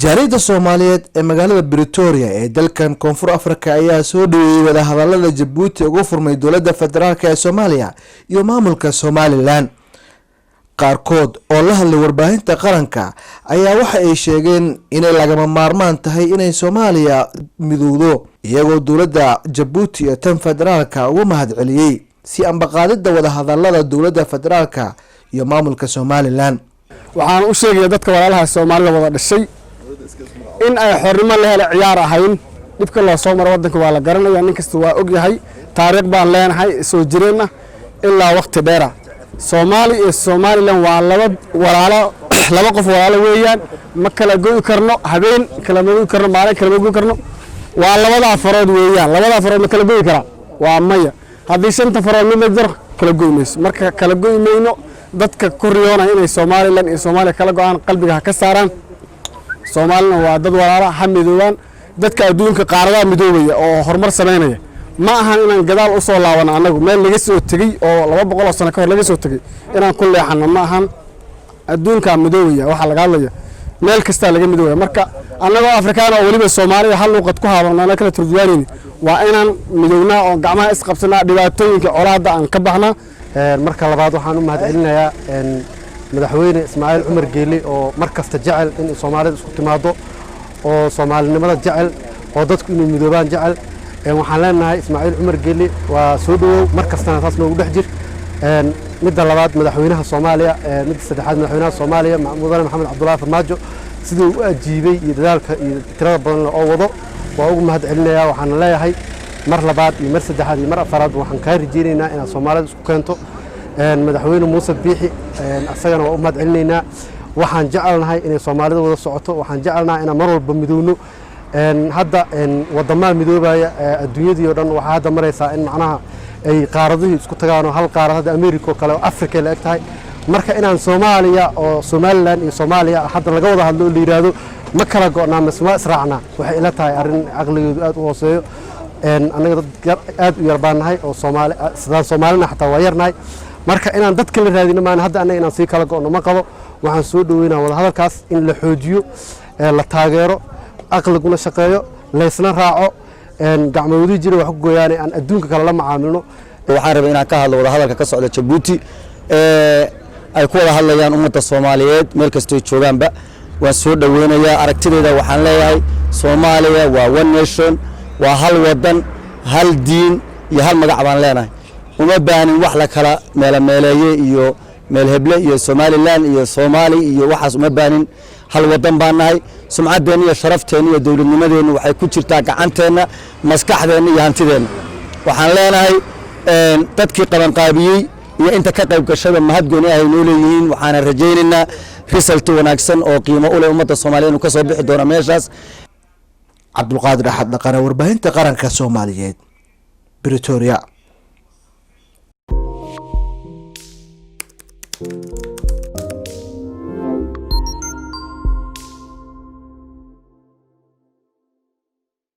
jaarida Soomaaliyeed ee magaalada Pretoria ee dalkan Koonfur Afrika ayaa soo dhaweeyay wada hadallada Djibouti ugu furmay dowladda federaalka ee Soomaaliya iyo maamulka Somaliland. qaarkood oo la hadlay warbaahinta qaranka ayaa waxa ay sheegeen inay lagama maarmaan tahay inay Soomaaliya midowdo, iyagoo dowladda Djibouti iyo tan federaalka ugu mahadceliyay si ambaqaadida wada hadallada dowladda federaalka iyo maamulka Somaliland. waxaan u sheegay dadka walaalaha Soomaalida wada dhashay in ay xornimo la helo ciyaar ahayn. dibka loo soo maro wadanka waa la garanaya, nin kasta waa og yahay. taariikh baan leenahay soo jireenna ilaa waqti dheer. Soomaali iyo Somaliland waa laba qof walaalo weeyaan, ma kala go'i karno, habeen kala go'i karno, maalin kala go'i karno. waa labada farood weeyaan, labada farood ma kala go'i karaa waa maya. haddii shanta farood mid jar kala go'i mayso, marka kala go'i mayno. dadka ku riyoona inay Somaliland iyo Soomaaliya kala go'aan qalbiga ka saaraan. Soomaaliland waa dad walaalo ah midoobaan, dadka adduunka qaarada midoobaya oo horumar sameynaya. ma ahan inaan gadaal u soo laabano anagu meel laga soo tagay oo 200 sano ka hor laga soo tagay inaan ku leexano. ma ahan adduunka midoobaya waxa laga hadlaya meel kasta laga midoobaya. marka anagoo Afrikaan oo waliba Soomaaliya hal luqad ku hadalnaa kala turjuwaanayni waa inaan midownaa oo gacmaha isqabsanaa dhibaatooyinka colaadda aan ka baxnaa. marka labaad waxaan u mahadcelinayaa madaxweyne Ismaaciil Cumar Geeli oo markasta jecel in Soomaalida isku timaado oo Soomaalinimada jecel oo dadku inay midoobaan jecel. waxaan leenahay Ismaaciil Cumar Geeli waa soo dhawow markastana taas noogu dhex jir. midda labaad madaxweynaha Soomaaliya, midda saddexaad madaxweynaha Soomaaliya Mudane Maxamed Cabdullaahi Farmaajo sidoo uu ajiibay iyo dadaalka iyo tirada badan oo wado waa ugu mahadcelinayaa. waxaan leeyahay mar labaad iyo mar saddexaad iyo mar afaraad waxaan ka rajeynaynaa in Soomaalida isku keento. madaxweyne Muuse Biixi asagana waa u mahadcelinaynaa. waxaan jecelnahay inay Soomaalida wada socoto, waxaan jecelnahay in mar walba midowno. hadda wadamada midoobaya adduunyadii oo dhan waxa hadda maraysaa in macnaha ay qaaradaha isku tagaan oo hal qaarad hadda America oo kale oo Afrika la egtahay. marka inaan Soomaaliya oo Somaliland iyo Soomaaliya hadda laga wada hadlo la yiraahdo ma kala go'naa masma israacna waxay ila tahay arin aqligeedu aad u hooseeyo. anaga dad aad u yar baanahay oo Soomaalina xataa waa yarnahay. marka inaan dadka la raadino maan hadda anaga inaan si kala go'no ma qabo. waxaan soo dhaweynaa wada hadalkaas in la xoojiyo, la taageero, aqliguna shaqeeyo, leysna raaco, gacmoodii jira wax ku gooyaan aan adduunka kala la macaamilno. waxaan rabaa inaan ka hadlo wada hadalka ka socda Djibouti ay ku wada hadlayaan ummadda Soomaaliyeed meel kasta ay joogaanba. waan soo dhaweynayaa aragtideeda. waxaan leeyahay Soomaaliya waa one nation, waa hal wadan, hal diin iyo hal magac baan leenahay. uma baanin wax la kala meeleeye iyo meel heble iyo Somaliland iyo Soomaali iyo waxaas uma baanin. hal wadan baan nahay. sumcadeena iyo sharafteena iyo dawladnimadeena waxay ku jirtaa gacanteena, maskaxdeena iyo hantideena. waxaan leenahay dadkii qaban qaabiyay iyo inta ka qayb gashada mahad gooni ah ay noo leeyihiin. waxaan rajaynaynaa result wanaagsan oo qiimo u leh ummadda Soomaaliyeed ka soo bixi doona meeshaas. Cabdulqaadir Axad Dhaqane, warbaahinta qaranka Soomaaliyeed, Pretoria.